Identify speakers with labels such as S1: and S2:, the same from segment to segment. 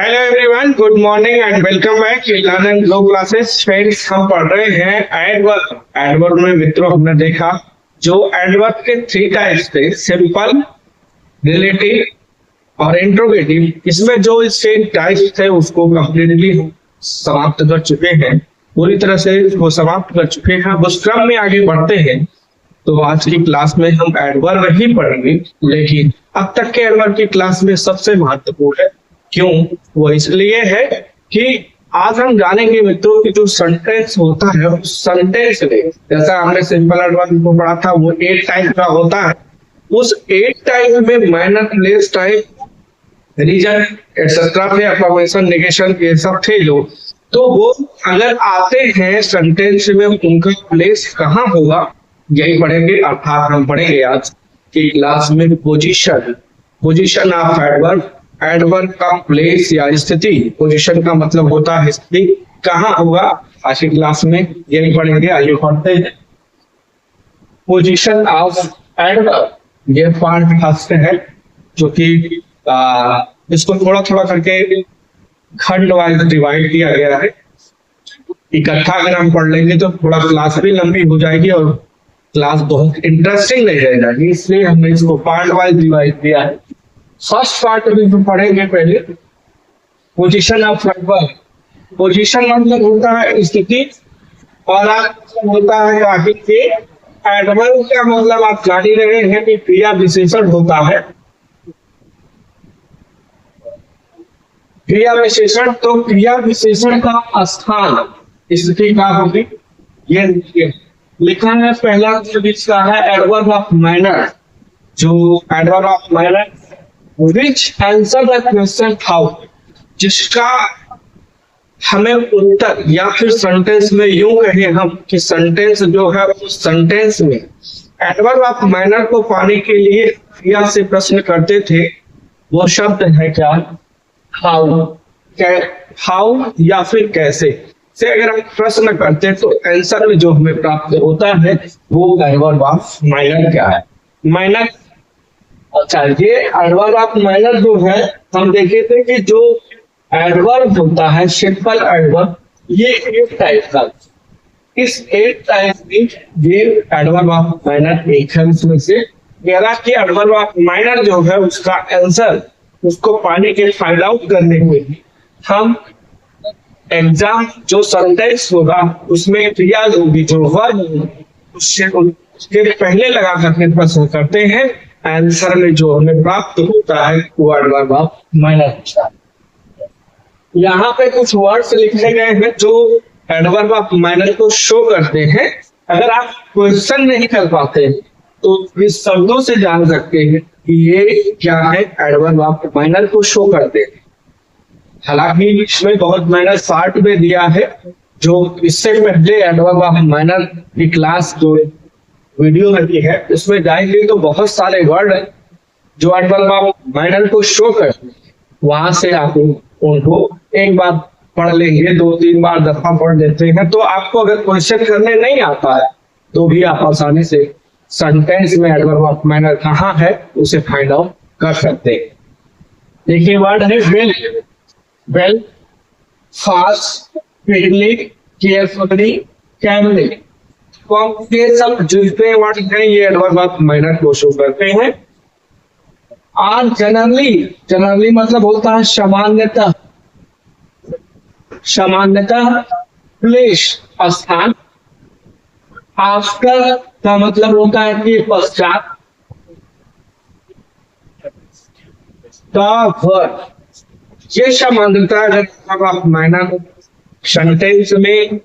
S1: Hello everyone, good morning and welcome back to learn and grow classes. Friends, हम पढ़ रहे हैं adverb. Adverb में मित्रों हमने देखा जो एडवर्ब के थ्री टाइप्स थे, सिंपल, रिलेटिव और इंट्रोगेटिव। इसमें जो इसके टाइप्स थे उसको कंप्लीटली समाप्त कर चुके हैं, पूरी तरह से इसको समाप्त कर चुके हैं। उस क्रम में आगे बढ़ते हैं तो आज की क्लास में हम एडवर्ब ही पढ़ेंगे, लेकिन अब तक के एडवर्ब की क्लास में सबसे महत्वपूर्ण है। क्यों? वो इसलिए है कि आज हम जानेंगे मित्रों कि जो सेंटेंस होता है उस सेंटेंस में, जैसा हमने सिंपल एडवर्ब को पढ़ा था, वो 8 टाइप का होता है। उस 8 टाइप में manner, place, type, reason etcetera थे, अफर्मेशन, नेगेशन, ये सब थे जो। तो वो अगर आते हैं सेंटेंस में, उनका प्लेस कहाँ होगा यही पढ़ेंगे। अर्थात हम पढ़ेंगे आज की क्लास में पोजीशन ऑफ एडवर्ब। एडवर्ब का प्लेस या स्थिति, पोजीशन का मतलब होता है स्थिति, कहाँ होगा आज की क्लास में यही पढ़ेंगे। आइए पढ़ते हैं पोजीशन ऑफ एडवर्ब। ये पार्ट फर्स्ट है जो कि इसको थोड़ा थोड़ा करके खंड वाइज डिवाइड किया गया है। इकट्ठा अगर हम पढ़ लेंगे तो थोड़ा क्लास भी लंबी हो जाएगी और क्लास बहुत इंटरेस्टिंग नहीं रह जाएगी, इसलिए हमने इसको पार्ट वाइज डिवाइड किया है। फर्स्ट पार्ट में जो पढ़ेंगे पहले पोजीशन ऑफ एडवर्ब। पोजीशन मतलब होता है स्थिति और होता है आगे के। एडवर्ब का मतलब आप जान ही रहे हैं कि क्रिया विशेषण होता है। क्रिया विशेषण, तो क्रिया विशेषण का स्थान स्थिति का होगी। ये लिखा है पहला जो इसका है एडवर्ब ऑफ मैनर। जो adverb of manner which answer the question how, जिसका हमें उत्तर, या फिर सेंटेंस में यूं कहें हम कि सेंटेंस जो है उस सेंटेंस में एडवर्ब ऑफ मैनर को पाने के लिए क्रिया से प्रश्न करते थे। वो शब्द है क्या? हाउ। हाउ या फिर कैसे से अगर हम प्रश्न करते हैं तो आंसर में जो हमें प्राप्त होता है वो एडवर्ब ऑफ मैनर क्या है। मैनर, अच्छा, ये एडवर्ब ऑफ मैनर जो है हम देखे थे कि जो एडवर्ब होता है सिंपल एडवर्ब, ये 8 टाइप का। इस 8 टाइप में ये एडवर्ब ऑफ मैनर एक है। उसमें से कह कि एडवर्ब ऑफ मैनर जो है उसका आंसर, उसको पाने के फाइंड आउट करने के लिए हम एग्जाम जो सेंटेंस होगा उसमें क्रिया होगी, जो वर्ब उसके पहले लगा करके प्रश्न करते हैं। आंसर में जो हमें प्राप्त होता है वो एडवर्ब ऑफ मैनर। यहाँ पे कुछ वर्ड्स लिखे गए हैं जो एडवर्ब ऑफ मैनर को शो करते हैं। अगर आप क्वेश्चन नहीं कर पाते तो इस शब्दों से जान सकते हैं कि ये क्या है, एडवर्ब ऑफ मैनर को शो करते हैं। हालांकि इसमें बहुत मैनर पार्ट में दिया है, जो इससे पहले एडवर्ब ऑफ मैनर की क्लास जो वीडियो में भी है उसमें जाएंगे तो बहुत सारे वर्ड है जो एडवर्ब ऑफ मैनर को शो करते हैं। वहां से आप उनको एक बार पढ़ लेंगे, 2-3 बार दफा पढ़ लेते हैं तो आपको अगर क्वेश्चन करने नहीं आता है तो भी आप आसानी से सेंटेंस में एडवर्ब ऑफ मैनर कहाँ है उसे फाइंड आउट कर सकते हैं। देखिए वर्ड है well. Well, fast, quickly, carefully, calmly. ये सब जितने वर्ड हैं ये एडवर्ब ऑफ मैनर को शो करते हैं। और जनरली मतलब होता है सामान्यतः। सामान्यतः, प्लेस स्थान। आफ्टर का मतलब होता है कि पश्चात। वर्ड, ये सामान्यतः एडवर्ब ऑफ मैनर सेंटेंस में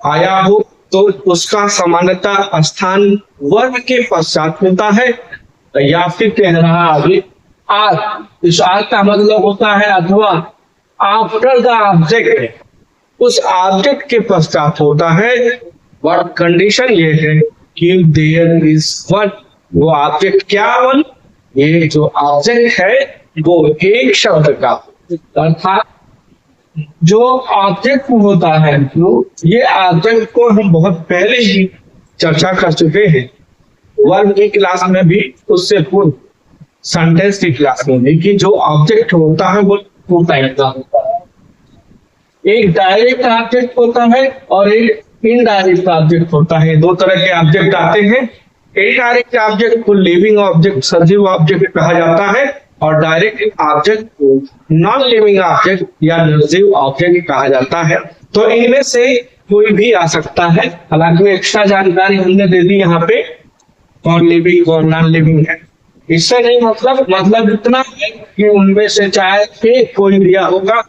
S1: आया हो तो उसका सामान्यतः स्थान वर्ब के पश्चात होता है, या फिर कह रहा आगे आर। इस आर का मतलब होता है अथवा आफ्टर द ऑब्जेक्ट, उस ऑब्जेक्ट के पश्चात होता है। वर्ब कंडीशन ये है कि देयर इज वन, वो ऑब्जेक्ट क्या वन, ये जो ऑब्जेक्ट है वो एक शब्द का, अर्थात जो ऑब्जेक्ट होता है, जो ये ऑब्जेक्ट को हम बहुत पहले ही चर्चा कर चुके हैं वर्ब की क्लास में भी, उससे पूर्व सेंटेंस की क्लास में भी, कि जो ऑब्जेक्ट होता है वो दो टाइप का होता है, एक डायरेक्ट ऑब्जेक्ट होता है और एक इनडायरेक्ट ऑब्जेक्ट होता है। दो तरह के ऑब्जेक्ट आते हैं। इनडायरेक्ट ऑब्जेक्ट को लिविंग ऑब्जेक्ट, सजीव ऑब्जेक्ट कहा जाता है, और डायरेक्ट ऑब्जेक्ट को नॉन लिविंग ऑब्जेक्ट या निर्जीव ऑब्जेक्ट कहा जाता है। तो इनमें से कोई भी आ सकता है। हालांकि एक्स्ट्रा जानकारी हमने दे दी यहाँ पे, कौन लिविंग और नॉन लिविंग है। इससे नहीं मतलब इतना है कि उनमें से चाहे एक कोई दिया होगा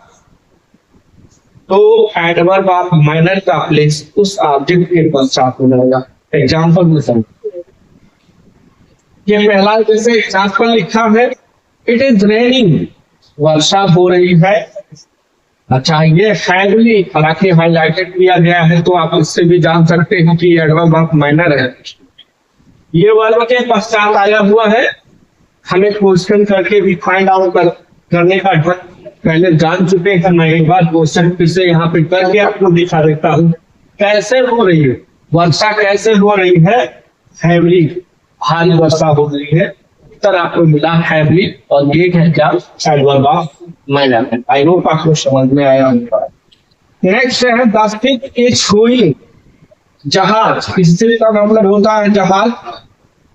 S1: तो एडवर्ब ऑफ माइनर का प्लेस उस ऑब्जेक्ट के पश्चात हो जाएगा। एग्जाम्पल में समझ, ये पहला जैसे एग्जाम्पल लिखा है, इट इज रेनिंग, वर्षा हो रही है। अच्छा, ये हैवली हालांकि हाईलाइटेड किया गया है तो आप इससे भी जान सकते हैं कि एडवर्ब ऑफ माइनर है। ये वर्ब के पश्चात आया हुआ है। हमें क्वेश्चन करके भी फाइंड आउट करने का पहले जान चुके हैं। मैं एक बार क्वेश्चन फिर से यहाँ पे करके आपको दिखा देता हूँ। कैसे हो रही है वर्षा, कैसे हो रही है? हैवली, भारी वर्षा हो रही है। उत्तर आपको मिला हैवली, और ये है क्या? Adverb of minor. I hope आपको समझ में आया होगा। नेक्स्ट है द शिप इज गोइंग, जहाज। इससे का मतलब होता है जहाज,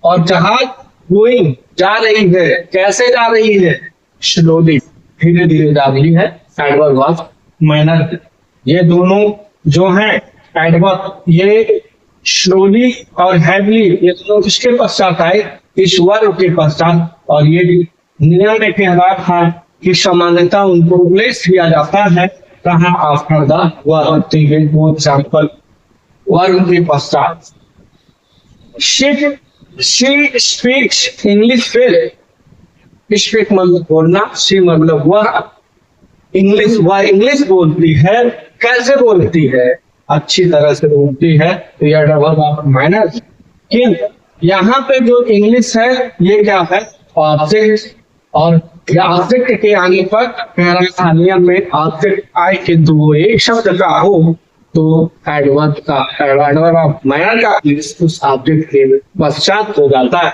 S1: और जहाज गोइंग, जा रही है। कैसे जा रही है? स्लोली, धीरे धीरे जा रही है। Adverb of minor. ये दोनों जो है एडवर्ब, ये स्लोली और हैवली, ये दोनों किसके पश्चात आए? इस वर्ब के पश्चात। और ये नियम में कह रहा था कि सामान्यतः उनको प्लेस किया जाता है कहाँ? After the verb. Example, verb के पश्चात। she speaks English well। Speak मतलब बोलना, सी मतलब वह। वह इंग्लिश बोलती है। कैसे बोलती है? अच्छी तरह से बोलती है। तो यह एडवर्ब ऑफ माइनर। कि यहाँ पे जो इंग्लिश है ये क्या है? ऑब्जेक्ट, और ऑब्जेक्ट के आगे पर नियम में ऑब्जेक्ट आए किंतु वो एक शब्द का हो तो एडवर्ब ऑफ माइनर का उस ऑब्जेक्ट के पश्चात हो जाता है।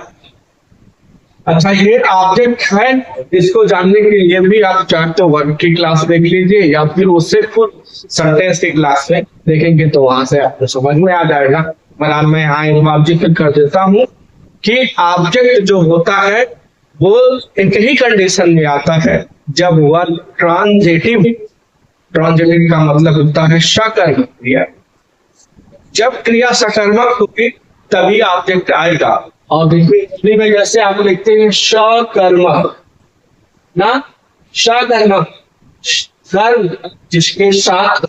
S1: अच्छा, ये ऑब्जेक्ट है, इसको जानने के लिए भी आप चाहे तो वर्ब की क्लास देख लीजिए या फिर उससे खुद सेंटेंस की क्लास में देखेंगे तो वहां से आपको समझ में आ जाएगा। पर मैं यहाँ ऑब्जेक्ट कर देता हूँ कि ऑब्जेक्ट जो होता है वो एक ही कंडीशन में आता है जब वर्ब ट्रांजिटिव का मतलब होता है सकर्मक क्रिया। जब क्रिया सकर्मक होगी तभी ऑब्जेक्ट आएगा। और देखिए में जैसे आप लिखते हैं सकर्मक ना, सकर्मक कर्म जिसके साथ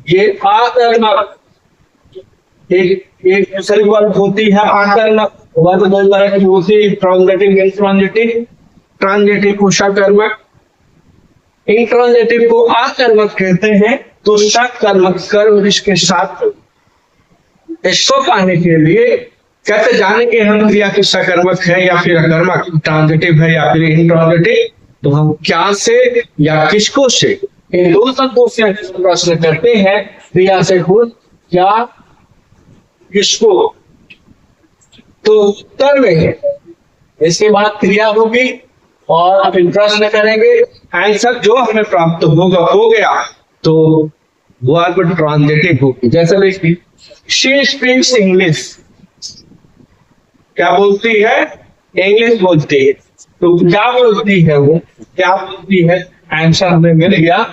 S1: ये आकर्मक, एक दूसरी वर्ब होती है आकर्मक। वर्ब दो तरह की होती है, ट्रांजिटिव, इंट्रांजिटिव। ट्रांजिटिव को सकर्मक, इंट्रांजिटिव को आकर्मक कहते हैं। तो सकर्मक कर्म जिसके साथ, इसको पाने के लिए कैसे जाने के हम क्रिया की सकर्मक है या फिर अकर्मक, ट्रांजिटिव है या फिर इंट्रांजिटिव, तो हम क्या से या किसको से, इन दो शब्दों से प्रश्न करते हैं। क्रिया से खुद क्या किसको, तो उत्तर में है। इसके बाद क्रिया होगी और अब प्रश्न करेंगे। आंसर जो हमें प्राप्त होगा हो गया तो वर्ब ट्रांजिटिव होगी। जैसे देखिए, शी स्पीक्स इंग्लिश, क्या बोलती है? इंग्लिश बोलती है। तो क्या बोलती है वो? क्या बोलती है? आंसर हमें मिल गया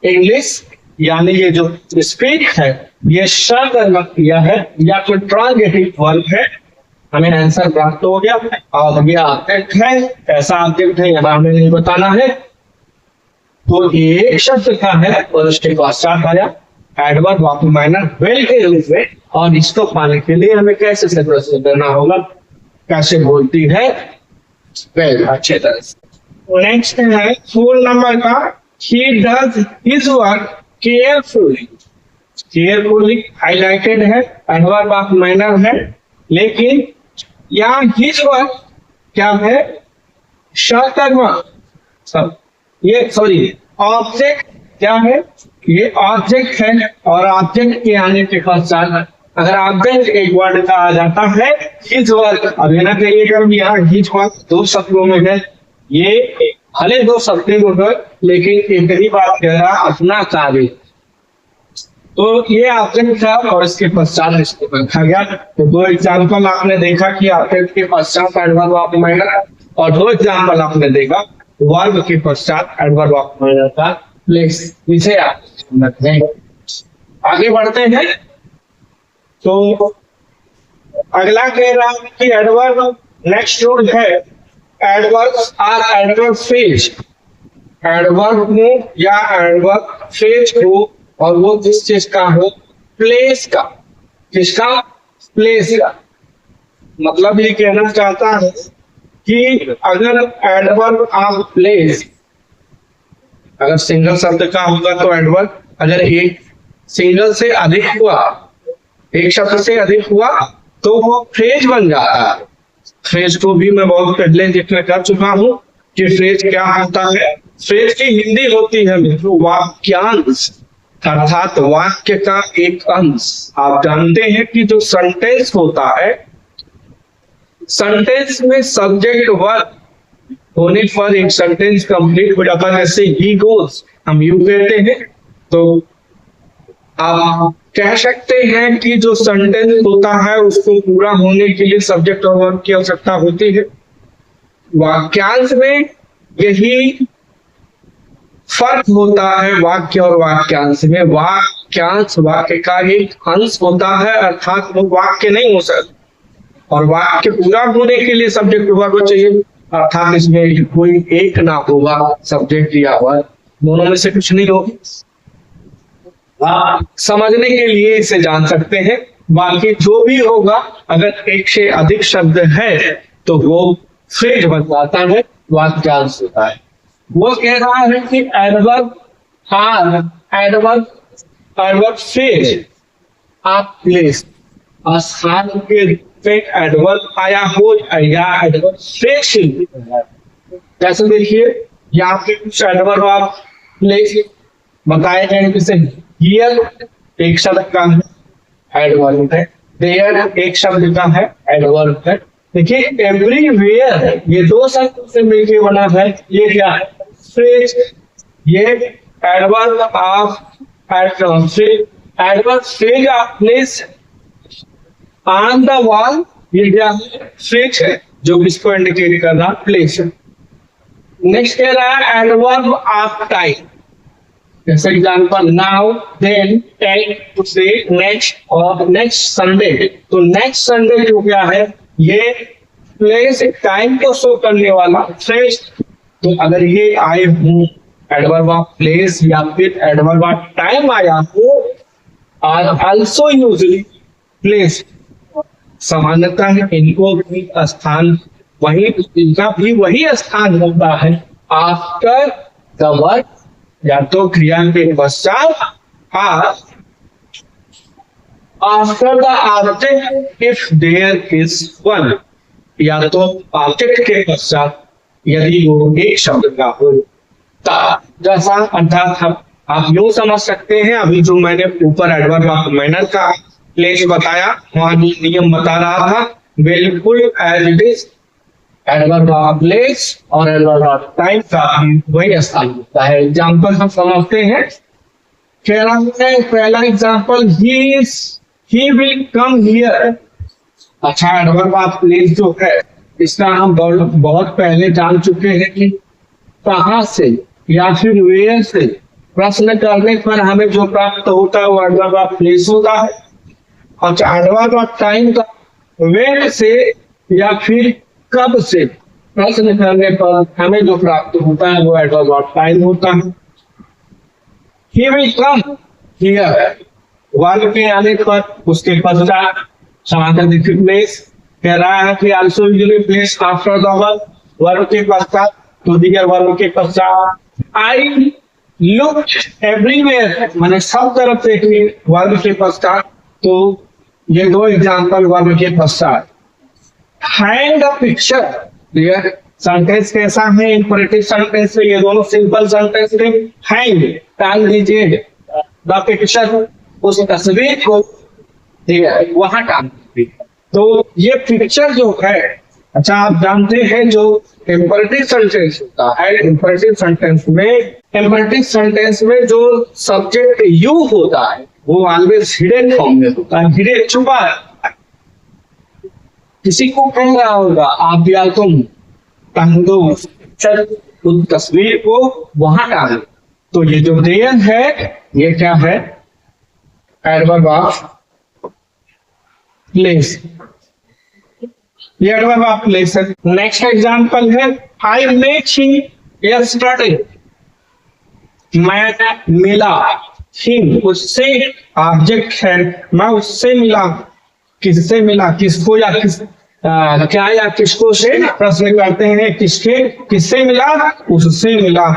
S1: इंग्लिश। यानी ये जो स्पीक है ये सकर्मक क्रिया है या फिर ट्रांजिटिव वर्ब है। हमें आंसर प्राप्त हो गया। और ये ऑब्जेक्ट है, ऐसा ऑब्जेक्ट है यहाँ हमें नहीं बताना है। तो ये शब्द का है और उसके पश्चात आया एडवर्ब ऑफ माइनर वेल के रूप में। और इसको पाने के लिए हमें कैसे से प्रश्न करना होगा? कैसे बोलती है वेल, अच्छे तरह से। नेक्स्ट है 4 नंबर का, he does his work carefully। Carefully highlighted है, एडवर्ब ऑफ माइनर है, लेकिन यहाँ his work क्या है? सकर्मक। सब ये सॉरी ऑब्जेक्ट क्या है? ये ऑब्जेक्ट है। और ऑब्जेक्ट के आने के पश्चात अगर ऑब्जेक्ट एक वर्ड का आ जाता है हिज वर्क, अब यहाँ कहिएगा यहाँ हिज वर्क दो शब्दों में है, ये भले दो शब्द हो गए लेकिन एक ही बात कह रहा अपना कार्य। तो ये ऑब्जेक्ट था और इसके पश्चात इसको रखा गया। तो दो एग्जाम्पल आपने देखा कि ऑब्जेक्ट के पश्चात एडवर्ब ऑफ माइनर, और दो एग्जाम्पल आपने देखा वर्ब के पश्चात एडवर्ब ऑफ माइनर का प्लेस। इसे आप समझते हैं। आगे बढ़ते हैं। तो अगला कह रहा है कि एडवर्ब नेक्स्ट रूल है adverbs are adverb phrase. Adverb हो या एडवर्ब फ्रेज हो और वो किस चीज का हो, प्लेस का। किसका? प्लेस का। मतलब ये कहना चाहता है कि अगर एडवर्ब ऑफ प्लेस अगर सिंगल शब्द का होगा तो एडवर्ब, अगर एक सिंगल से अधिक हुआ, एक शब्द से अधिक हुआ तो वो फ्रेज बन जाता है। फ्रेज को भी मैं बहुत पहले जिक्र कर चुका हूं कि फ्रेज क्या होता है। फ्रेज की हिंदी होती है वाक्यांश, अर्थात वाक्य का एक अंश। आप जानते हैं कि जो सेंटेंस होता है, सेंटेंस में सब्जेक्ट वर्ब होने पर एक सेंटेंस कंप्लीट हो जाता है। जैसे ही गोज हम यू कहते हैं, तो आप कह सकते हैं कि जो सेंटेंस होता है उसको पूरा होने के लिए सब्जेक्ट और वर्ब की आवश्यकता होती है। वाक्यांश में यही फर्क होता है वाक्य और वाक्यांश में। वाक्यांश वाक्य का एक अंश होता है, अर्थात वो वाक्य नहीं हो सकता, और वाक्य पूरा होने के लिए सब्जेक्ट वर्ब चाहिए, अर्थात इसमें कोई एक ना होगा सब्जेक्ट या वर्ब, दोनों में से कुछ नहीं होगा। समझने के लिए इसे जान सकते हैं। बाकी जो भी होगा, अगर एक से अधिक शब्द है तो वो फ्रेज बन जाता है, वाक्यांश होता है। वो कह रहा है कि एडवर्ब फ्रेज आप प्लेस स्थान के पे एडवर्ब आया हो या एडवर्ब फ्रेज। जैसे देखिए यहाँ पे कुछ एडवर्ब आप प्लेस बताए गए, जैसे हियर एक शब्द का है एडवर्ब है, देयर एक शब्द का है एडवर्ब है। देखिए एवरीवेयर ये दो शब्द से मिलकर बना है, ये क्या है? फ्रेज। ये adverb of adverb phrase of place on the wall, ये क्या है? फ्रेज है जो इसको इंडिकेट कर रहा प्लेस। नेक्स्ट कह रहा है एडवर्ब ऑफ टाइम। जैसे example now, then, take, today, next और नेक्स्ट संडे। तो नेक्स्ट संडे जो क्या है, ये प्लेस टाइम को शो करने वाला फ्रेज। तो अगर ये आए हो एडवर्ब ऑफ प्लेस या फिर एडवर्ब ऑफ टाइम आया हो, और आल्सो यूजुअली प्लेस, सामान्यतः इनको भी स्थान वही, इनका भी वही स्थान होता है आफ्टर द वर्ब, या तो क्रिया के पश्चात, after the object if there is one, या तो ऑब्जेक्ट के पश्चात यदि वो एक शब्द का हो। जैसा अर्थात आप यूं समझ सकते हैं, अभी जो मैंने ऊपर एडवर्ब ऑफ मैनर का प्लेस बताया, वहां नियम बता रहा था बिल्कुल as it is. Adverb of place और एडवर्ब ऑफ टाइम का वही स्थान होता है। एग्जाम्पल हम समझते हैं। कह रहा है पहला example, he will come here. अच्छा, एडवर्ब ऑफ प्लेस जो है इसका हम बहुत पहले जान चुके हैं कि कहां से या फिर वेयर से प्रश्न करने पर हमें जो प्राप्त होता है वो एडवर्ब ऑफ प्लेस होता है। अच्छा, एडवर्ब ऑफ टाइम का वेयर से या फिर कब से प्रश्न करने पर हमें जो प्राप्त होता है वो एडवर्ब ऑफ टाइम होता है। He will come here, verb के आने पर उसके पश्चात समानार्थी प्लेस। कह रहा है कि also usually place after the verb, verb के पश्चात, तो दियर वर्ब के पश्चात। आई लुक एवरीवेयर, मैंने सब तरफ देखी, वर्ब के पश्चात। तो ये दो एग्जाम्पल वर्ब के पश्चात। Hand a picture, clear? Sentence कैसा है? इंपरेटिव सेंटेंस है, ये दोनों सिंपल सेंटेंस थे। हैंड टांग दीजिए द पिक्चर, उस तस्वीर को, ठीक है, वहां टांग दीजिए। तो ये पिक्चर जो है अच्छा, आप जानते हैं जो इम्परेटिव सेंटेंस होता है, इम्परेटिव सेंटेंस में जो सब्जेक्ट यू होता है वो ऑलवेज हिडन फॉर्म में होता है, हिडन छुपा है। किसी को कह रहा होगा आप या तुम टांग दो, चल उस तस्वीर को वहां टांग, तो ये जो देयर है ये क्या है, एडवर्ब ऑफ प्लेस, ये एडवर्ब ऑफ प्लेस है। नेक्स्ट एग्जांपल है आई मेट हिम यस्टरडे, मैं मिला, हिम उससे ऑब्जेक्ट है, मैं उससे मिला, किससे मिला, किसको या क्या या किसको से प्रश्न करते हैं, किससे मिला, उससे मिला,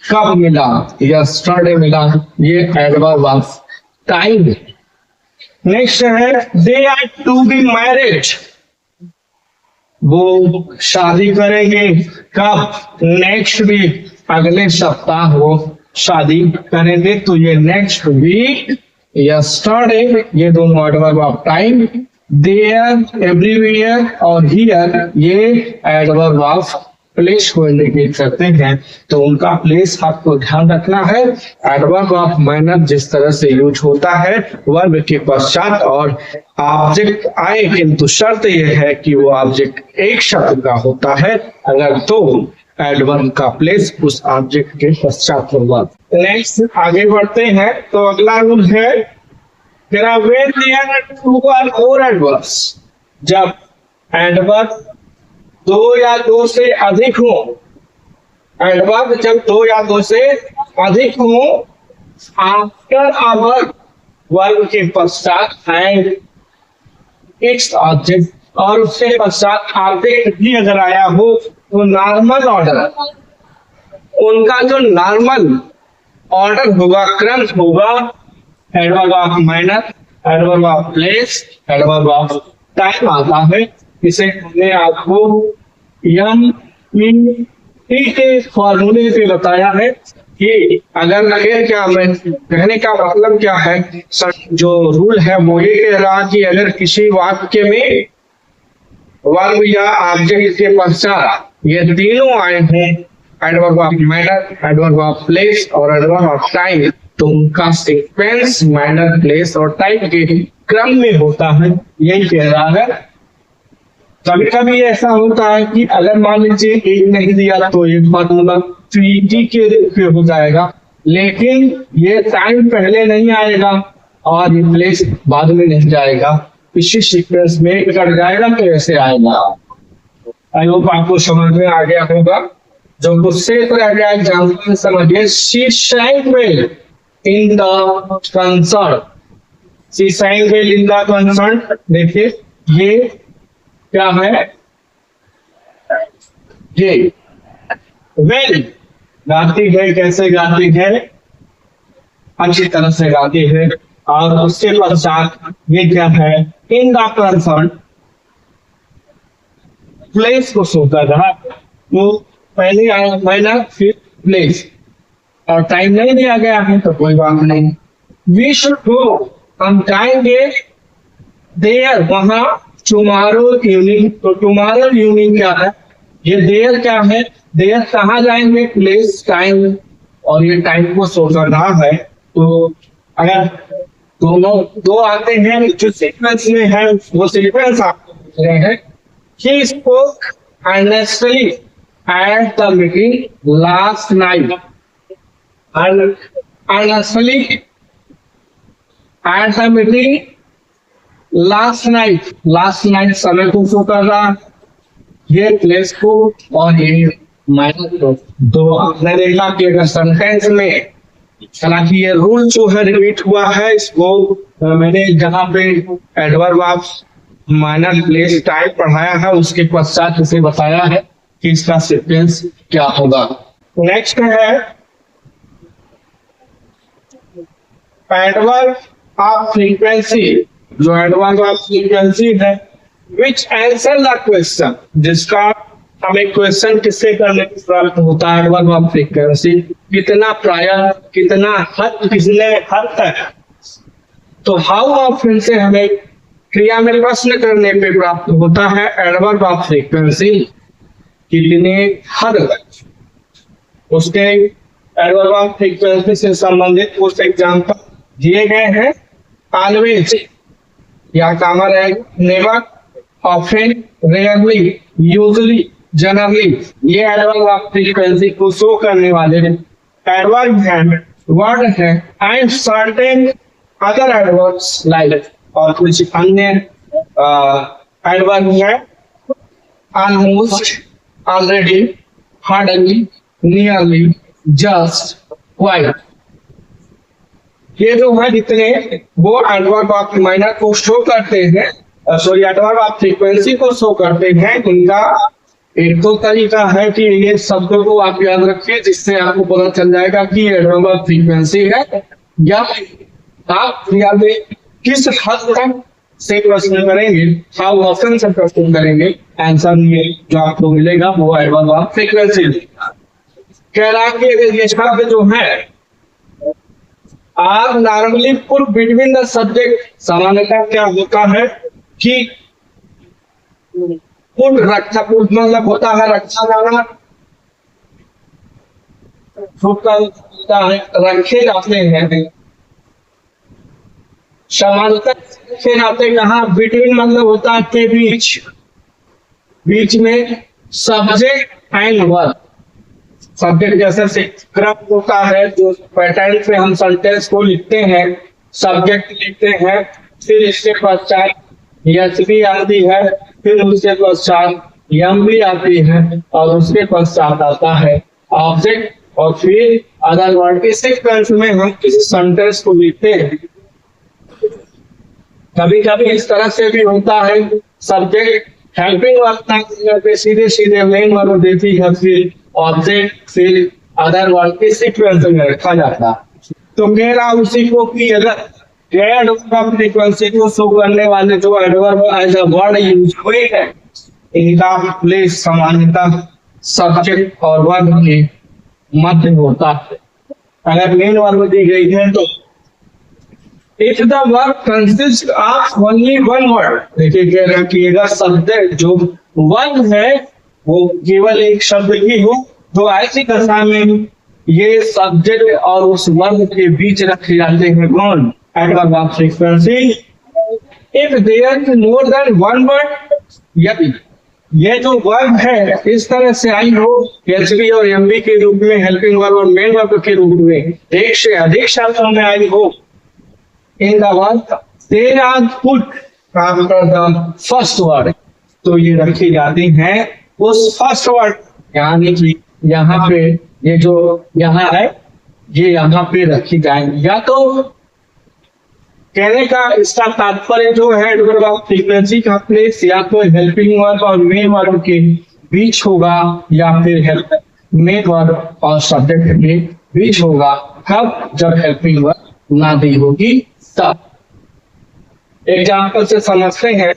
S1: कब मिला, यस्टरडे मिला, ये एडवर्ब ऑफ टाइम। नेक्स्ट है they are to be married, वो शादी करेंगे, कब, नेक्स्ट वीक, अगले सप्ताह वो शादी करेंगे, तो ये नेक्स्ट वीक, यस्टरडे, ये दोनों adverb of time. There, everywhere और हियर ये एडवर्ब ऑफ प्लेस को इंडिकेट करते हैं, तो उनका प्लेस आपको ध्यान रखना है। एडवर्ब ऑफ मैनर जिस तरह से यूज होता है वर्ब के पश्चात और ऑब्जेक्ट आए, किंतु शर्त यह है कि वो ऑब्जेक्ट एक शब्द का होता है, अगर तो एडवर्ब का प्लेस उस ऑब्जेक्ट के पश्चात होगा। नेक्स्ट आगे बढ़ते हैं, तो अगला रूल है when there are two or more adverbs, जब एडवर्ब दो या दो से अधिक हो, एडवर्ब जब दो या दो से अधिक हो, आफ्टर अ वर्ब, वर्ब के पश्चात एंड इट्स ऑब्जेक्ट, और उसके पश्चात ऑब्जेक्ट भी अगर आया हो, तो नॉर्मल ऑर्डर, उनका जो नॉर्मल ऑर्डर होगा, क्रम होगा, adverb of manner, adverb of place, adverb of time आता है। इसे हमने आपको एम.ई.टी. के फॉर्मूले से बताया है कि अगर लगे, क्या मैं कहने का मतलब क्या है, जो रूल है वो ये कह रहा कि अगर किसी वाक्य में वर्ब या ऑब्जेक्ट के पश्चात ये तीनों आए हैं, adverb of manner, adverb of place और एडवर्ब ऑफ टाइम, तो उनका सीक्वेंस मैनर, प्लेस और टाइम के क्रम में होता है, यही कह रहा है। कभी कभी ऐसा होता है कि अगर मान लीजिए एक नहीं दिया तो एक फॉर्मूला ट्रीटी के रूप में हो जाएगा, लेकिन ये टाइम पहले नहीं आएगा और ये प्लेस बाद में नहीं जाएगा, इसी सीक्वेंस में कट जाएगा, तो ऐसे आएगा। आई होप आपको समझ में आ गया होगा। जो मुझसे रह गया एग्जाम्पल समझिए, she sang well in the concert, she sang well in the concert, देखिए ये क्या है, ये वेल गाती है, कैसे गाती है, अच्छी तरह से गाती है, और उसके पश्चात ये क्या है, इन द कंसर्ट, प्लेस को सोचा था, तो पहले आया मैनर फिर प्लेस, और टाइम नहीं दिया गया है तो कोई बात नहीं। वी शुड गो, हम जाएंगे देयर, वहां, टुमारो इवनिंग, तो टुमारो इवनिंग क्या है, ये देयर क्या है, देयर कहाँ जाएंगे, प्लेस, टाइम, और ये टाइम को सोच रहा है। तो अगर दोनों दो आते हैं जो सीक्वेंस में है, वो सीक्वेंस आपको पूछ रहे हैं। He spoke earnestly at the meeting last night, and earnestly at the meeting last night, last night समय को शो कर रहा, ये प्लेस को और ये माइनस को। तो आपने देखा कि अगर सेंटेंस में, हालांकि ये रूल जो है रिपीट हुआ है, इसको मैंने जहाँ पे adverb of minor, place, time पढ़ाया है उसके पश्चात इसे बताया है कि इसका सीक्वेंस क्या होगा। नेक्स्ट है एडवर्ब ऑफ फ्रीक्वेंसी, जो एडवर्ब ऑफ फ्रीक्वेंसी है, विच आंसर द क्वेश्चन, जिसका हमें क्वेश्चन किससे करने की प्राप्त होता है, एडवर्ब ऑफ फ्रीक्वेंसी, कितना प्रायः, कितना हद, कितने हद तक, तो हाउ ऑफ्टन से हमें क्रिया में प्रश्न करने पे प्राप्त होता है एडवर्ब ऑफ फ्रीक्वेंसी कितने हद तक। उसके एडवर्ब ऑफ फ्रीक्वेंसी से संबंधित कुछ एग्जाम्पल दिए गए हैं। ऑलवेज या कॉमन है, never, often, rarely, usually, generally, ये एडवर्ब ऑफ फ्रीक्वेंसी को शो करने वाले एडवर्ब हैं, वर्ड है। And certain other adverbs like, और कुछ अन्य एडवर्ब है। Almost, already, hardly, nearly, just, quite, ये जो है जितने वो एडवर्ब ऑफ माइनर को शो करते हैं, सॉरी एडवर्ब ऑफ फ्रीक्वेंसी को शो करते हैं। इनका एक तो तरीका है कि ये शब्दों को आप याद रखिए, जिससे आपको पता चल जाएगा कि एडवर्ब ऑफ फ्रीक्वेंसी है, या आप क्रिया में किस हद तक से प्रश्न करेंगे, हाउ ऑफन से प्रश्न करेंगे, आंसर में जो आपको मिलेगा वो एडवर्ब ऑफ फ्रीक्वेंसी। कह रहा कि ये शब्द जो है are normally put between the subject, सामान्यतः क्या होता है कि पुट रखा, पुट मतलब होता है रखा जाना, होता है रखे जाते हैं, सामान्यतः रखे जाते हैं। यहाँ बिटवीन मतलब होता है के बीच, बीच में सब्जेक्ट एंड वर्ब। सब्जेक्ट जैसे से क्रम होता है, जो पैटर्न पे हम सेंटेंस को लिखते हैं, सब्जेक्ट लिखते हैं, फिर इसके पश्चात यस भी आती है, फिर उसके पश्चात यम भी आती है, और उसके पश्चात आता है ऑब्जेक्ट, और फिर अदर वर्ड के सीक्वेंस में हम किसी सेंटेंस को लिखते हैं। कभी कभी इस तरह से भी होता है, सब्जेक्ट हेल्पिंग वर्ब पे सीधे सीधे मेन वर्ब देती है, फिर ऑब्जेक्ट, फिर अदर वर्ड के सीक्वेंस में रखा जाता है। तो मेरा उसी को कि अगर एडवर्ब ऑफ फ्रीक्वेंसी को शो करने वाले जो adverb as a word use हुए हैं, इनका प्लेस सामान्यतः सब्जेक्ट और वर्ब के मध्य होता है। अगर मेन वर्ब दी गई है तो if the verb consist of only one word, देखिए कह रहा कि अगर सब्जेक्ट जो वर्ब है वो केवल एक शब्द ही हो, तो ऐसी दशा में ये सब्जेक्ट और उस वर्ब के बीच रखे जाते हैं कौन, adverb of frequency. If there is more than one word, यदि ये जो वर्ब है इस तरह से आई हो, एचबी और एमबी के रूप में, हेल्पिंग वर्ब और मेन वर्ब के रूप में, एक से अधिक शब्दों में आई हो, in the verb there are put after the first word, तो ये रखी जाती हैं उस फर्स्ट वर्ड, यानी कि यहाँ पे ये जो यहाँ है ये यहाँ पे रखी जाएंगी। या तो कहने का इसका तात्पर्य जो है एडवर्ब ऑफ फ्रीक्वेंसी का प्लेस या तो हेल्पिंग वर्ब और मेन वर्ब के बीच होगा, या फिर मेन वर्ब और सब्जेक्ट के बीच होगा। कब, जब हेल्पिंग वर्ब ना दी होगी तब। एग्जाम्पल से समझते हैं।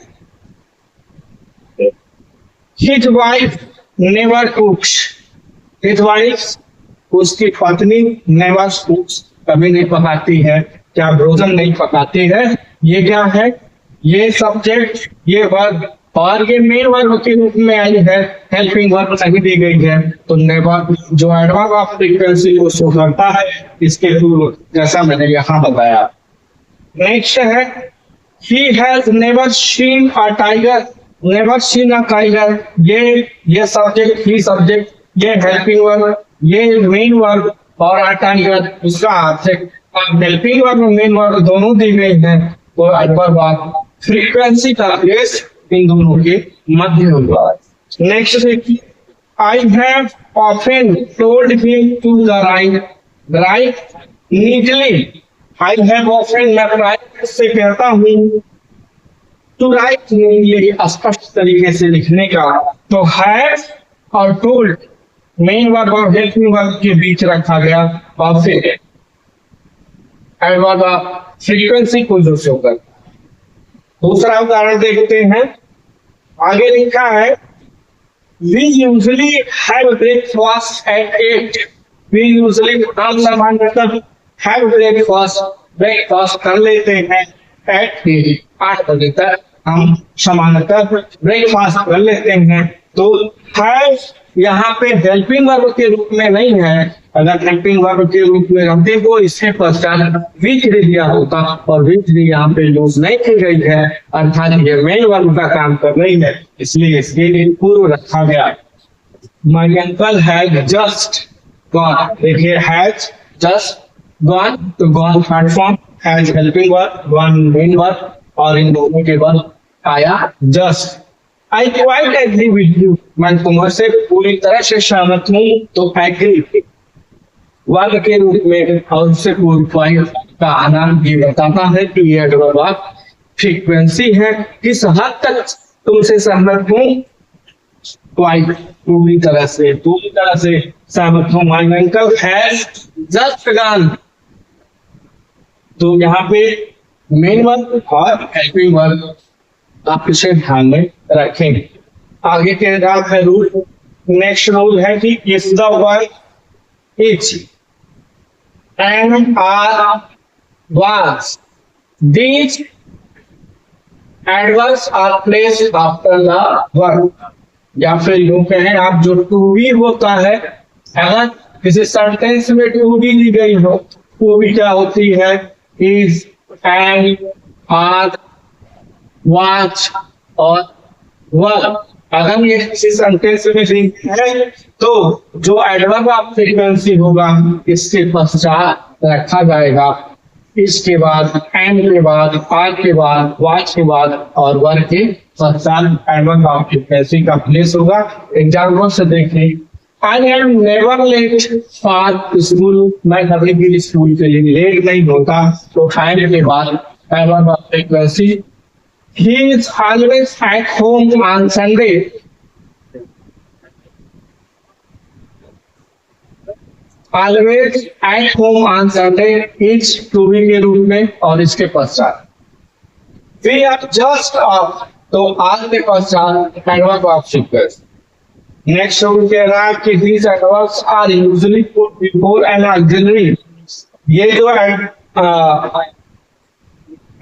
S1: His wife never cooks. His wife, उसकी पत्नी never cooks, कभी नहीं पकाती है, क्या भोजन नहीं पकाती है। ये क्या है, ये सब्जेक्ट, ये वर्ब, और ये मेन वर्ब के रूप में आई है, हेल्पिंग वर्ब नहीं दी गई है, तो नेवर जो एडवर्ब ऑफ फ्रीक्वेंसी को शो करता है इसके थ्रू, जैसा मैंने यहाँ बताया। नेक्स्ट है he has never seen a tiger, never seen a tiger, ये सब्जेक्ट, ही सब्जेक्ट, ये हेल्पिंग वर्ब, ये मेन वर्ब, और अ टाइगर इसका ऑब्जेक्ट। हेल्पिंग वर्ब और मेन वर्ब दोनों दी गई हैं, तो एडवर्ब ऑफ फ्रीक्वेंसी का प्लेस इन दोनों के मध्य होगा। नेक्स्ट देखिए, I have often told him to the write neatly. I have often, मैं प्राय से कहता हूँ, टू राइट नीटली, स्पष्ट तरीके से लिखने का। तो हैव और टोल्ड मेन वर्ब और हेल्पिंग वर्ब के बीच रखा गया, और फिर एडवर्ब ऑफ फ्रीक्वेंसी को जो शो करता है। दूसरा उदाहरण देखते हैं। आगे लिखा है, we usually have breakfast at 8। We usually हम सामान्यतः हैव ब्रेकफास्ट कर लेते हैं एट 8 बजे तक। हम सामान्यतः ब्रेकफास्ट कर लेते हैं। तो हैव यहाँ पे हेल्पिंग वर्ब के रूप में नहीं है। अगर हेल्पिंग वर्ब के रूप में रहते तो इससे पश्चात विच दिया होता, और विच यहाँ पे यूज नहीं की गई है, अर्थात ये मेन वर्ब का काम कर रही है, इसलिए इसके लिए पूर्व रखा गया। My uncle has just gone, देखिए हैज जस्ट गॉन, तो gone third form, has helping verb, gone main verb, और इन दोनों के बाद आया just. I quite agree with you, मैं तुमसे पूरी तरह से सहमत हूँ, तो एग्री वर्ग के रूप में और उससे पूर्व का आना ये बताता है कि ये एडवर्ब फ्रीक्वेंसी है, किस हद तक तुमसे सहमत हूँ, क्वाइट पूरी तरह से सहमत हूँ। My uncle has just gone, तो यहाँ पे मेन वर्ब और हेल्पिंग वर्ब आप इसे ध्यान में रखें। आगे के है रूल, नेक्स्ट रूल है कि if the verb is and are was, these adverbs are placed after the verb, या फिर यूं कहें आप जो टू बी होता है, अगर किसी सेंटेंस में टू बी दी गई हो, वो भी क्या होती है, इज, एंड, आर, वाच और वर्ब। अगर ये किसी सेंटेंस में दी है तो जो एडवर्ब ऑफ फ्रीक्वेंसी होगा इसके पश्चात रखा जाएगा, इसके बाद, एंड के बाद, आर के बाद, वाच के बाद और वर्ब के पश्चात एडवर्ब ऑफ फ्रीक्वेंसी का प्लेस होगा। एग्जाम्पल से देखिए, I am never late for school, मैं कभी भी स्कूल के लिए लेट नहीं होता, तो एंड के बाद adverb of frequency. He is always at home on Sunday. Always at home on Sunday is to be के रूप में और इसके पश्चात। We are just off, तो आज के पश्चात adverb of frequency. Next rule कह रहा है कि these adverbs are usually put before an auxiliary। ये जो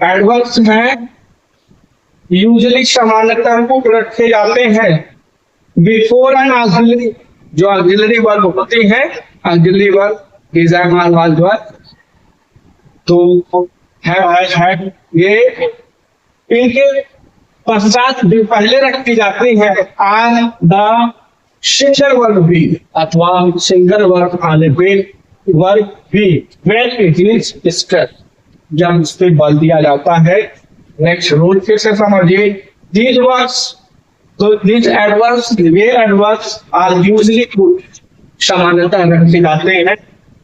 S1: एडवर्ब्स हैं यूजुअली सामान्यतः को रखे जाते हैं बिफोर एन ऑक्सिलरी, जो ऑक्सिलरी वर्ब होती है, auxiliary verb is an verb, तो है ये इनके पश्चात भी पहले रखी जाती है ऑन द सिंगल वर्ब भी, अथवा सिंगल वर्ब आने पे वर्ब भी, व्हेन इट इज स्ट्रेस, जब उस पे बल दिया जाता है। नेक्स्ट रूल फिर से समझिए, these words, तो these adverbs, way adverbs are usually put, सामान्यतः रखे जाते हैं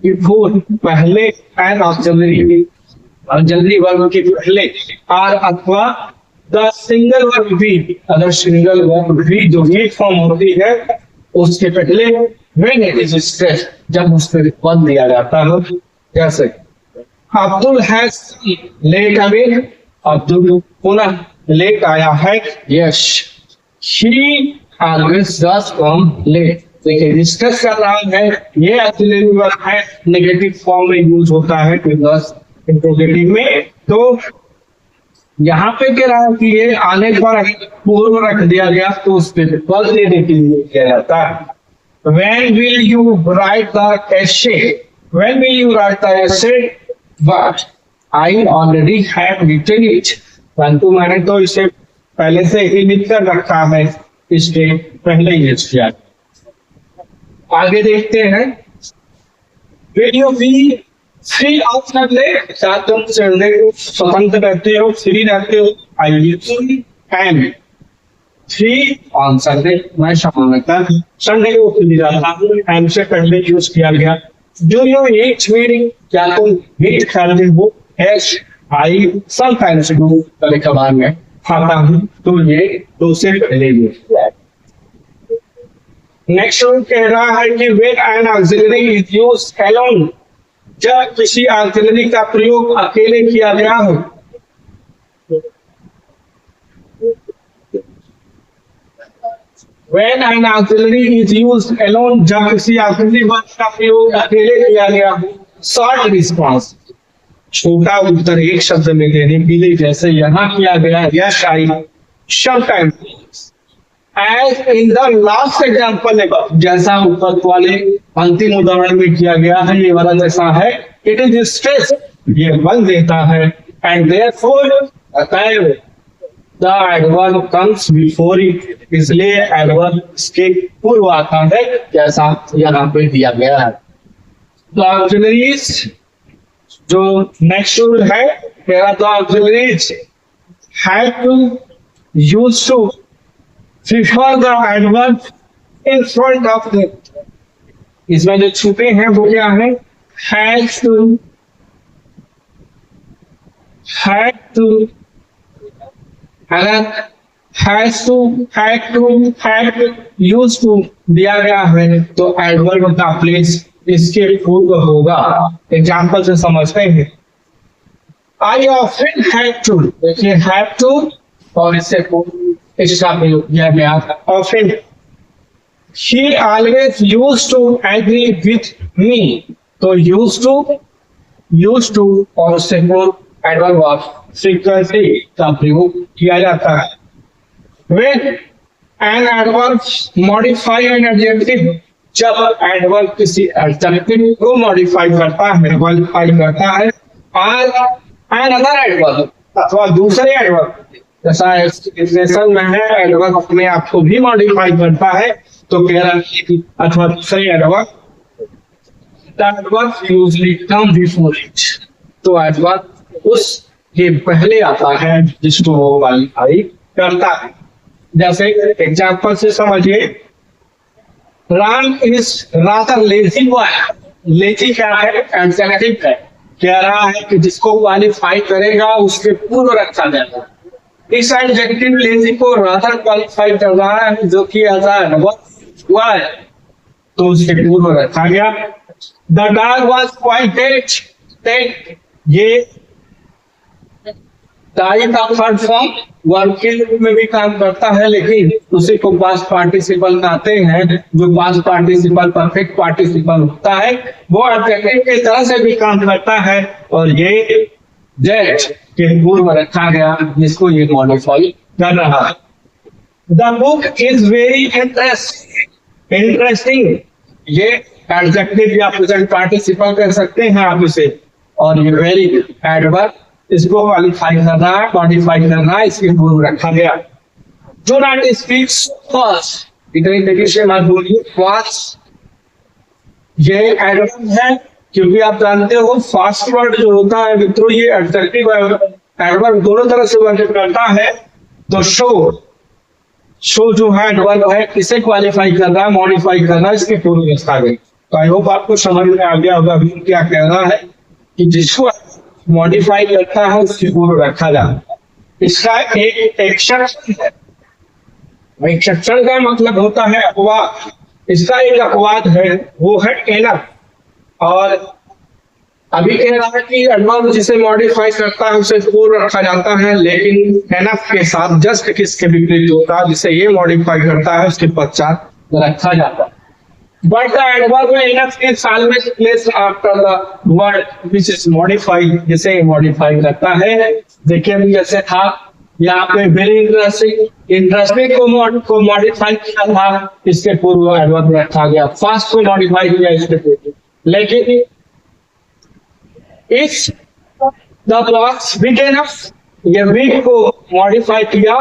S1: before, पहले, and auxiliary वर्ब के पहले, और अथवा the single verb भी, अगर सिंगल वर्ब भी जो वीक फॉर्म होती है उसके पहले when it is stressed, जब उस पर बल दिया जाता है। जैसे Abdul has late away, Abdul पुनः लेट आया है। Yes, she always does come late. देखिए डिस्कस कर रहा है, ये ऑक्सिलरी वर्ब है, नेगेटिव फॉर्म में यूज होता है प्लस इंट्रोगेटिव में। तो यहाँ पे कह रहा है कि ये आने पर पूर्व रख दिया गया, तो उस पर बल देने के लिए किया जाता है। When will you write the essay? When will you write the essay? But I already have written it. परंतु मैंने तो इसे पहले से ही लिख कर रखा है, इसके पहले ही यूज किया। आगे देखते हैं, Will you be free on Sunday? क्या तुम संडे को स्वतंत्र रहते हो, फ्री रहते हो? I usually am free on Sunday. मैं सामान्यतः संडे को फ्री रहता हूँ, am से पहले यूज किया गया। Do you eat meat? क्या तुम मीट खाते हो? Yes, I sometimes do. कभी कभार मैं खाता हूँ, तो ये दो से पहले यूज किया। नेक्स्ट रूल कह रहा है कि when an auxiliary is used alone, जब किसी ऑक्सिलरी का प्रयोग अकेले किया गया हो, when an auxiliary is used alone, जब किसी ऑक्सिलरी वर्ब का प्रयोग अकेले किया गया हो, शॉर्ट रिस्पॉन्स, छोटा उत्तर एक शब्द में देने के लिए, जैसे यहाँ किया गया yes I sometimes as in the last example above, जैसा ऊपर वाले अंतिम उदाहरण में किया गया है, ये वाला जैसा है, it is stressed, ये बल देता है, and therefore the adverb comes before it, इसलिए adverb इसके पूर्व आता है, जैसा यहाँ पे दिया गया है। तो auxiliaries जो नेक्स्ट रूल है, तो auxiliaries have to use to prefer the adverb in front of them। इसमें जो छुपे हैं वो क्या है? Has to अगर had to use to दिया गया है तो adverb का प्लेस इसके पूर्व होगा। एग्जाम्पल से समझते हैं। I often had to, देखिए have to और इससे एक्स्ट्रा प्रयोग किया गया था। Often he always used to agree with me, तो used to और उससे adverb of frequency का प्रयोग किया जाता है। When an adverb modify an adjective, जब adverb किसी adjective को modify करता है, qualify करता है, और another adverb अथवा दूसरे adverb, जैसा एक्सप्रेशन में है एडवर्ब अपने आप को भी मॉडिफाई करता है, तो कह रहा है अथवा दूसरे adverb usually come before it, तो एडवर्ब उसके पहले आता है जिसको वो क्वालिफाई करता है। जैसे एग्जांपल से समझिए, Ram is rather lazy boy, lazy क्या है? एडजेक्टिव है, कह रहा है कि जिसको क्वालिफाई करेगा उसके पूर्व रखा जाएगा। इस एडजेक्टिव लेजी को रादर क्वालिफाई कर रहा है, जो कि हुआ है, तो उसके पूर्व रखा गया। The dog was quite dead, ये डाई का थर्ड फॉर्म वर्ब के रूप में भी काम करता है, लेकिन उसी को पास्ट पार्टिसिपल कहते हैं। जो पास्ट पार्टिसिपल परफेक्ट पार्टिसिपल होता है वो एडजेक्टिव की तरह से भी काम करता है, और ये डेड के पूर्व रखा गया जिसको ये मॉडिफाई कर रहा है। The book is very interesting, ये एडजेक्टिव या प्रेजेंट पार्टिसिपल कर सकते हैं आप इसे, और ये वेरी एडवर्ब इसको क्वालिफाई कर रहा है, मॉडिफाई कर रहा है, इसके पूर्व रखा गया। डू नॉट स्पीक फास्ट, इतनी तेजी से मत बोलिए, फास्ट ये एडवर्ब है, क्योंकि आप जानते हो फास्ट वर्ड जो होता है मित्रों, ये एडजेक्टिव एडवर्ब दोनों तरह से वर्क करता है। तो शो जो है एडवर्ब है, इसे क्वालिफाई कर रहा है, मॉडिफाई कर रहा है, इसके पूर्व रखा गया। तो आई होप आपको समझ में आ गया होगा अभी क्या कह रहा है कि जिसको मॉडिफाई करता है उसके पूर्व रखा जाता है। इसका एक एक्सेप्शन है, एक्सेप्शन का मतलब होता है अपवाद। इसका एक अपवाद है, वो है एनफ। और अभी कह रहा है कि एडवर्ब जिसे मॉडिफाई करता है उसे पूर्व रखा जाता है, लेकिन एनफ के साथ जस्ट किसके विपरीत होता है, जिसे ये मॉडिफाई करता है उसके पश्चात रखा जाता है। But the adverb enough is always placed after the word which is modified, जिसे मॉडिफाई करता है। देखिए अभी जैसे था यहाँ पे वेरी इंटरेस्टिंग को मॉडिफाई किया था, इसके पूर्व एडवर्ब रखा गया। फास्ट को मॉडिफाई किया इसके पूर्व, लेकिन इस द बॉक्स बिग इनफ, ये बिग को मॉडिफाई किया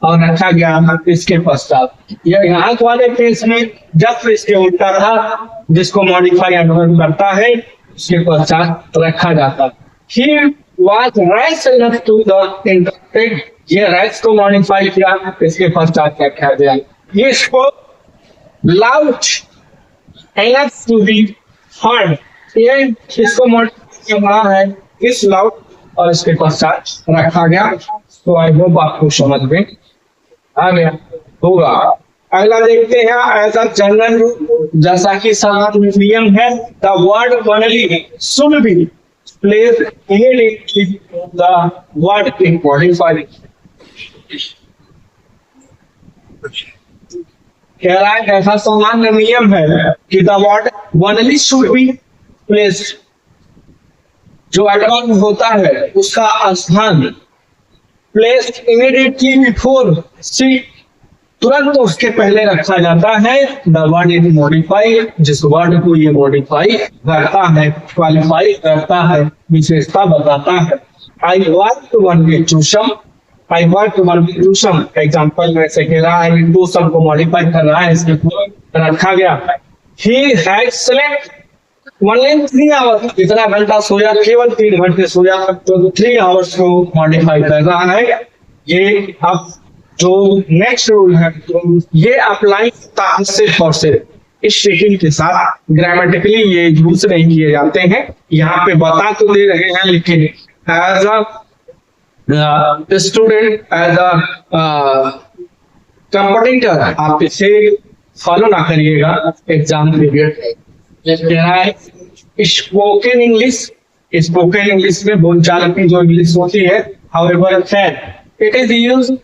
S1: और रखा गया इसके पश्चात। यह यहाँ वाले केस में जब इसके उल्टा था, जिसको मॉडिफाई एडवर्ब करता है उसके पश्चात रखा जाता है। He was rash enough to the interpreted, ये रैश को मॉडिफाई किया, इसके पश्चात रखा गया। ये spoke loud enough to be heard, ये इसको मॉडिफाई कर रहा है, इस लाउड और इसके पश्चात रखा गया। तो आई होप आपको समझ में आ गया होगा। अगला देखते हैं एज अ जनरल रूल, जैसा कि सामान्य नियम है, the word only should be placed immediately the word in modified. कह रहा है ऐसा सामान्य नियम है कि the word only should be placed, जो एडवर्ब होता है उसका स्थान प्लेस्ड इमीडिएटली बिफोर सी, तुरंत उसके पहले रखा जाता है द वर्ड इज मॉडिफाइड, जिस वर्ड को ये मॉडिफाई करता है, क्वालिफाई करता है, विशेषता बताता है। I want to work with twosome, I want to work with twosome, example में से कह रहा है टूसम को मॉडिफाई कर रहा है, इसके रखा गया। He had select only 3 hours, कितना घंटा सोया, केवल 3 घंटे सोया, तो 3 आवर्स को मॉडिफाई कर रहा है। ये अब जो नेक्स्ट रूल है तो ये अप्लाई होता है सिर्फ और सिर्फ इस शेडिंग के साथ, ग्रामेटिकली ये यूज नहीं किए जाते हैं। यहाँ पे बता तो दे रहे हैं लेकिन as a student, as a competitor आप इसे फॉलो ना करिएगा एग्जाम पीरियड। कह रहा है स्पोकन इंग्लिश, स्पोकन इंग्लिश में बोलचाल की जो इंग्लिश होती है, however said it is used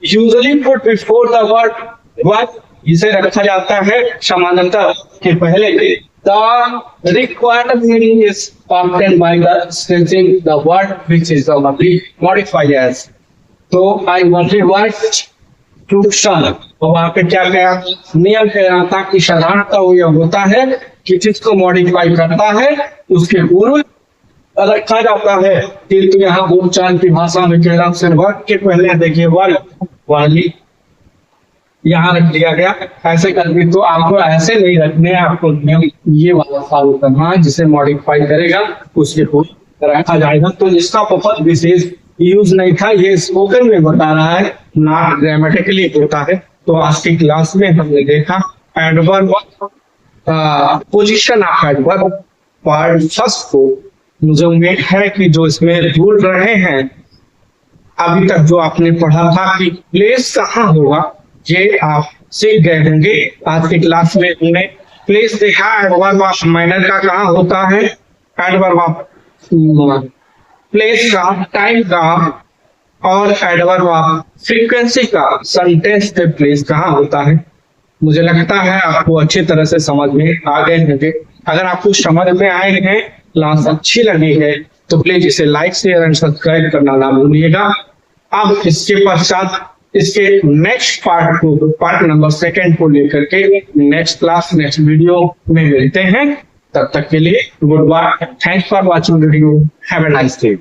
S1: usually put before the word what, इसे रखा जाता है समानांतर के पहले। The required meaning is obtained by the stressing the word which is modified as, तो I only want to son, और वहां पे क्या क्या नियम कह रहा था कि साधारणतः वो यह होता है कि जिसको मॉडिफाई करता है उसके पूर्व रखा जाता है। किंतु यहाँ बोलचाल की भाषा में कह रहा हूँ वर्ग के पहले देखिए वर्ग वाली यहाँ रख दिया गया। ऐसे करके तो आपको ऐसे नहीं रखने, आपको नियम ये वाला फॉलो करना है, जिसे मॉडिफाई करेगा उसके पूर्व रखा जाएगा। तो इसका बहुत विशेष यूज नहीं था, ये स्पोकन में बता रहा है, नॉट ग्रामेटिकली होता है। तो आज की क्लास में हमने देखा adverb, position of adverb part first को। मुझे उम्मीद है कि जो इसमें भूल रहे हैं अभी तक जो आपने पढ़ा था कि प्लेस कहाँ होगा, ये आप सीख गए होंगे। आज की क्लास में हमने प्लेस देखा, एडवर्ब ऑफ मैनर का कहाँ होता है, एडवर्ब ऑफ प्लेस का, टाइम का, और एडवर्ब ऑफ फ्रीक्वेंसी का, सेंटेंस पे प्लेस कहाँ होता है। मुझे लगता है आपको अच्छी तरह से समझ में आ गए होंगे। अगर आपको समझ में आए हैं, क्लास अच्छी लगी है तो प्लीज इसे लाइक, शेयर एंड सब्सक्राइब करना ना भूलिएगा। अब इसके पश्चात इसके नेक्स्ट पार्ट को, पार्ट नंबर 2 को लेकर के नेक्स्ट क्लास, नेक्स्ट वीडियो में मिलते हैं। तब तक के लिए goodbye, thanks for watching video, have a nice day.